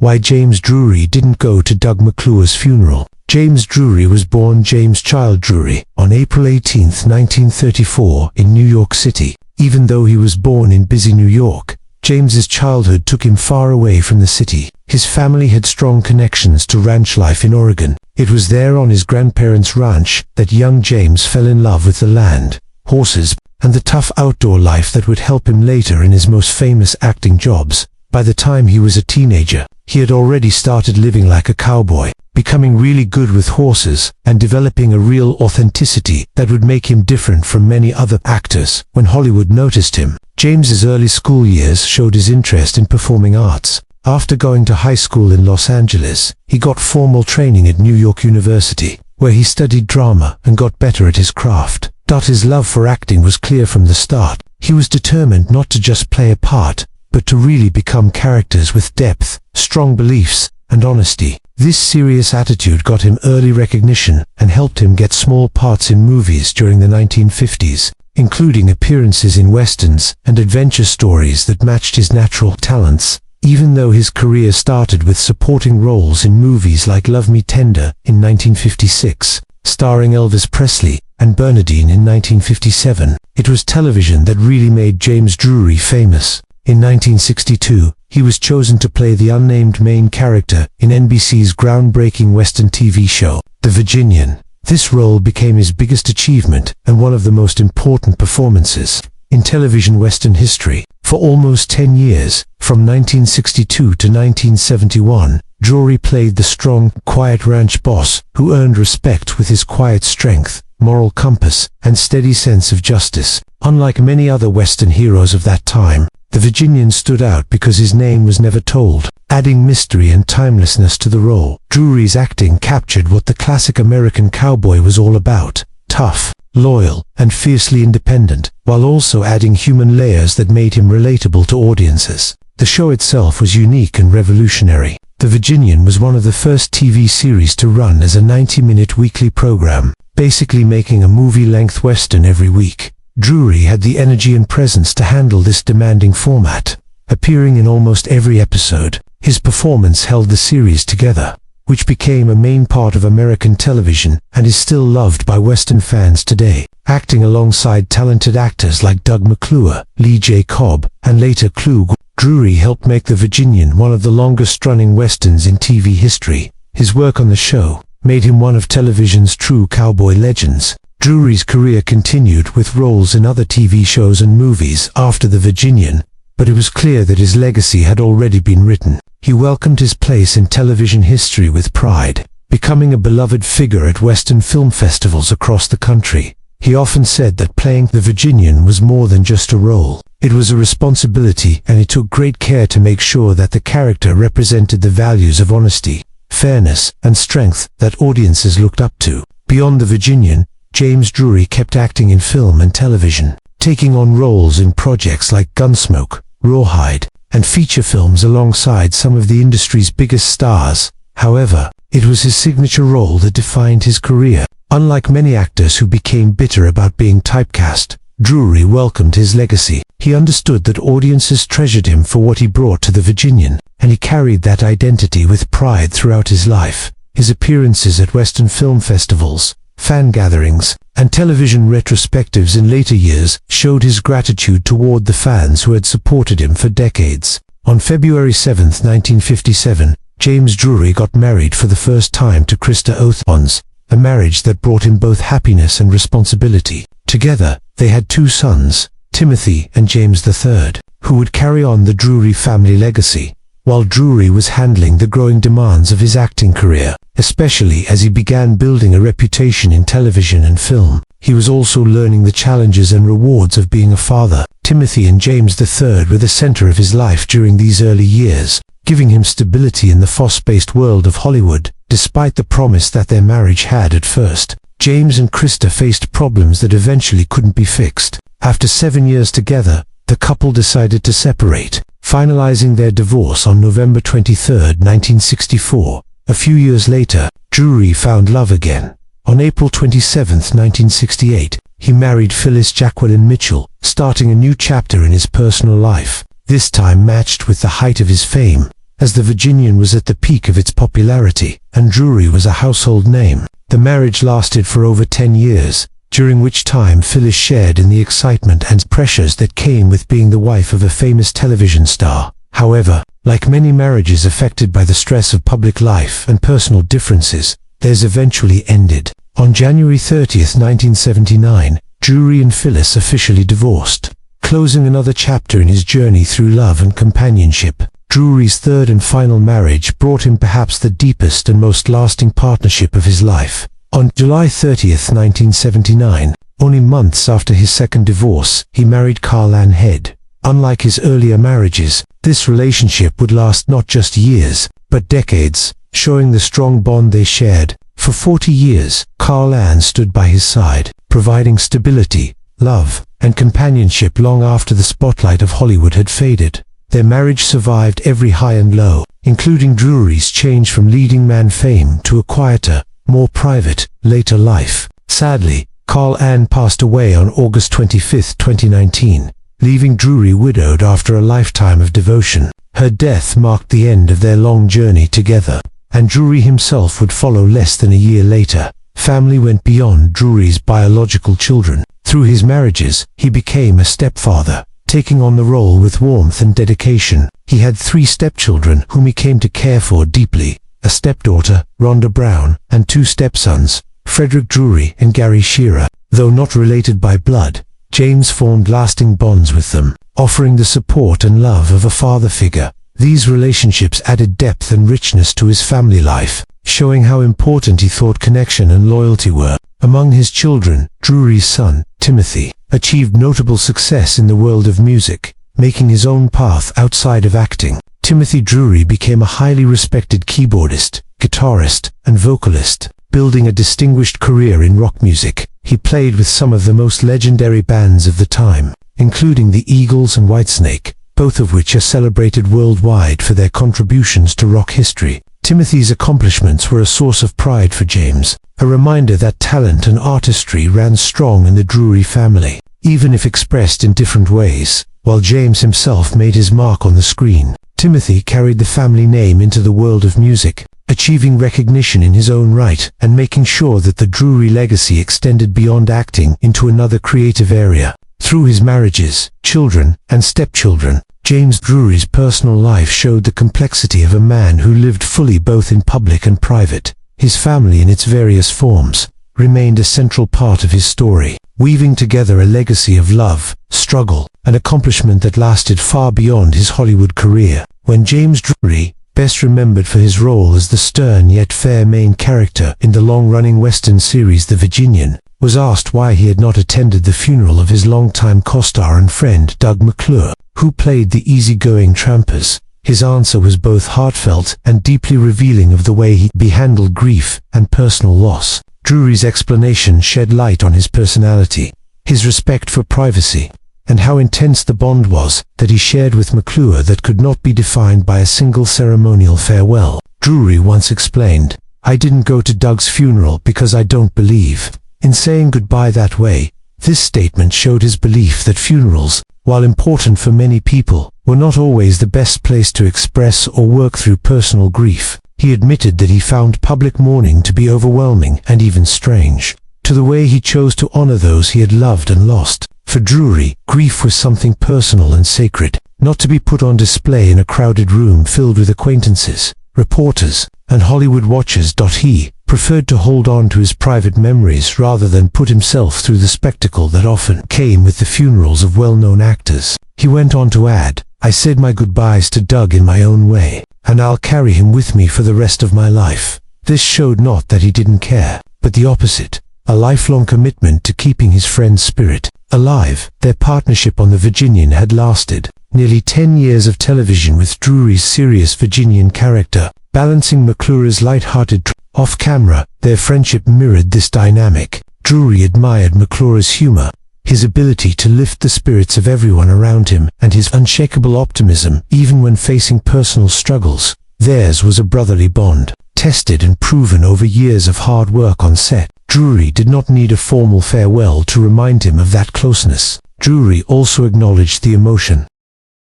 Why James Drury didn't go to Doug McClure's funeral. James Drury was born James Child Drury on April 18, 1934 in New York City. Even though he was born in busy New York, James's childhood took him far away from the city. His family had strong connections to ranch life in Oregon. It was there on his grandparents' ranch that young James fell in love with the land, horses, and the tough outdoor life that would help him later in his most famous acting jobs. By the time he was a teenager, he had already started living like a cowboy, becoming really good with horses, and developing a real authenticity that would make him different from many other actors. When Hollywood noticed him, James's early school years showed his interest in performing arts. After going to high school in Los Angeles, he got formal training at New York University, where he studied drama and got better at his craft. His love for acting was clear from the start. He was determined not to just play a part, but to really become characters with depth, strong beliefs, and honesty. This serious attitude got him early recognition and helped him get small parts in movies during the 1950s, including appearances in westerns and adventure stories that matched his natural talents. Even though his career started with supporting roles in movies like Love Me Tender in 1956, starring Elvis Presley, and Bernadine in 1957, it was television that really made James Drury famous. In 1962, he was chosen to play the unnamed main character in NBC's groundbreaking Western TV show, The Virginian. This role became his biggest achievement and one of the most important performances in television Western history. For almost 10 years, from 1962 to 1971, Drury played the strong, quiet ranch boss who earned respect with his quiet strength, moral compass, and steady sense of justice. Unlike many other Western heroes of that time, the Virginian stood out because his name was never told, adding mystery and timelessness to the role. Drury's acting captured what the classic American cowboy was all about: tough, loyal, and fiercely independent, while also adding human layers that made him relatable to audiences. The show itself was unique and revolutionary. The Virginian was one of the first TV series to run as a 90-minute weekly program, basically making a movie-length Western every week. Drury had the energy and presence to handle this demanding format, appearing in almost every episode. His performance held the series together, which became a main part of American television and is still loved by Western fans today. Acting alongside talented actors like Doug McClure, Lee J. Cobb, and later Klug, Drury helped make The Virginian one of the longest-running Westerns in TV history. His work on the show made him one of television's true cowboy legends. Drury's career continued with roles in other TV shows and movies after The Virginian, but it was clear that his legacy had already been written. He welcomed his place in television history with pride, becoming a beloved figure at Western film festivals across the country. He often said that playing The Virginian was more than just a role. It was a responsibility, and he took great care to make sure that the character represented the values of honesty, fairness, and strength that audiences looked up to. Beyond The Virginian, James Drury kept acting in film and television, taking on roles in projects like Gunsmoke, Rawhide, and feature films alongside some of the industry's biggest stars. However, it was his signature role that defined his career. Unlike many actors who became bitter about being typecast, Drury welcomed his legacy. He understood that audiences treasured him for what he brought to The Virginian, and he carried that identity with pride throughout his life. His appearances at Western film festivals, fan gatherings, and television retrospectives in later years showed his gratitude toward the fans who had supported him for decades. On February 7, 1957, James Drury got married for the first time to Krista Othons, a marriage that brought him both happiness and responsibility. Together, they had two sons, Timothy and James III, who would carry on the Drury family legacy. While Drury was handling the growing demands of his acting career, especially as he began building a reputation in television and film, he was also learning the challenges and rewards of being a father. Timothy and James III were the center of his life during these early years, giving him stability in the fast-paced world of Hollywood. Despite the promise that their marriage had at first, James and Krista faced problems that eventually couldn't be fixed. After 7 years together, the couple decided to separate, finalizing their divorce on November 23, 1964. A few years later, Drury found love again. On April 27, 1968, he married Phyllis Jacqueline Mitchell, starting a new chapter in his personal life, this time matched with the height of his fame. as the Virginian was at the peak of its popularity, and Drury was a household name. The marriage lasted for over 10 years, during which time Phyllis shared in the excitement and pressures that came with being the wife of a famous television star. However, like many marriages affected by the stress of public life and personal differences, theirs eventually ended. On January 30, 1979, Drury and Phyllis officially divorced, closing another chapter in his journey through love and companionship. Drury's third and final marriage brought him perhaps the deepest and most lasting partnership of his life. On July 30, 1979, only months after his second divorce, he married Carl Ann Head. Unlike his earlier marriages, this relationship would last not just years, but decades, showing the strong bond they shared. For 40 years, Carl Ann stood by his side, providing stability, love, and companionship long after the spotlight of Hollywood had faded. Their marriage survived every high and low, including Drury's change from leading man fame to a quieter, more private, later life. Sadly, Carl Ann passed away on August 25, 2019, leaving Drury widowed after a lifetime of devotion. Her death marked the end of their long journey together, and Drury himself would follow less than a year later. Family went beyond Drury's biological children. Through his marriages, he became a stepfather, taking on the role with warmth and dedication. He had 3 stepchildren whom he came to care for deeply: a stepdaughter, Rhonda Brown, and 2 stepsons, Frederick Drury and Gary Shearer. Though not related by blood, James formed lasting bonds with them, offering the support and love of a father figure. These relationships added depth and richness to his family life, showing how important he thought connection and loyalty were. Among his children, Drury's son, Timothy, achieved notable success in the world of music, making his own path outside of acting. Timothy Drury became a highly respected keyboardist, guitarist, and vocalist, building a distinguished career in rock music. He played with some of the most legendary bands of the time, including the Eagles and Whitesnake, both of which are celebrated worldwide for their contributions to rock history. Timothy's accomplishments were a source of pride for James, a reminder that talent and artistry ran strong in the Drury family, even if expressed in different ways. While James himself made his mark on the screen, Timothy carried the family name into the world of music, achieving recognition in his own right and making sure that the Drury legacy extended beyond acting into another creative area. Through his marriages, children, and stepchildren, James Drury's personal life showed the complexity of a man who lived fully both in public and private. His family, in its various forms, remained a central part of his story, weaving together a legacy of love, struggle, and accomplishment that lasted far beyond his Hollywood career. When James Drury, best remembered for his role as the stern yet fair main character in the long-running Western series The Virginian, was asked why he had not attended the funeral of his longtime co-star and friend Doug McClure, who played the easygoing Trampers, his answer was both heartfelt and deeply revealing of the way he handled grief and personal loss. Drury's explanation shed light on his personality, his respect for privacy, and how intense the bond was that he shared with McClure that could not be defined by a single ceremonial farewell. Drury once explained, "I didn't go to Doug's funeral because I don't believe in saying goodbye that way." This statement showed his belief that funerals, while important for many people, were not always the best place to express or work through personal grief. He admitted that he found public mourning to be overwhelming and even strange, to the way he chose to honor those he had loved and lost. For Drury, grief was something personal and sacred, not to be put on display in a crowded room filled with acquaintances, reporters, and Hollywood watchers. He preferred to hold on to his private memories rather than put himself through the spectacle that often came with the funerals of well-known actors. He went on to add, "I said my goodbyes to Doug in my own way, and I'll carry him with me for the rest of my life." This showed not that he didn't care, but the opposite, a lifelong commitment to keeping his friend's spirit alive. Their partnership on The Virginian had lasted nearly 10 years of television, with Drury's serious Virginian character balancing McClure's light-hearted off-camera. Their friendship mirrored this dynamic. Drury admired McClure's humor, his ability to lift the spirits of everyone around him, and his unshakable optimism even when facing personal struggles. Theirs was a brotherly bond, tested and proven over years of hard work on set. Drury did not need a formal farewell to remind him of that closeness. Drury also acknowledged the emotion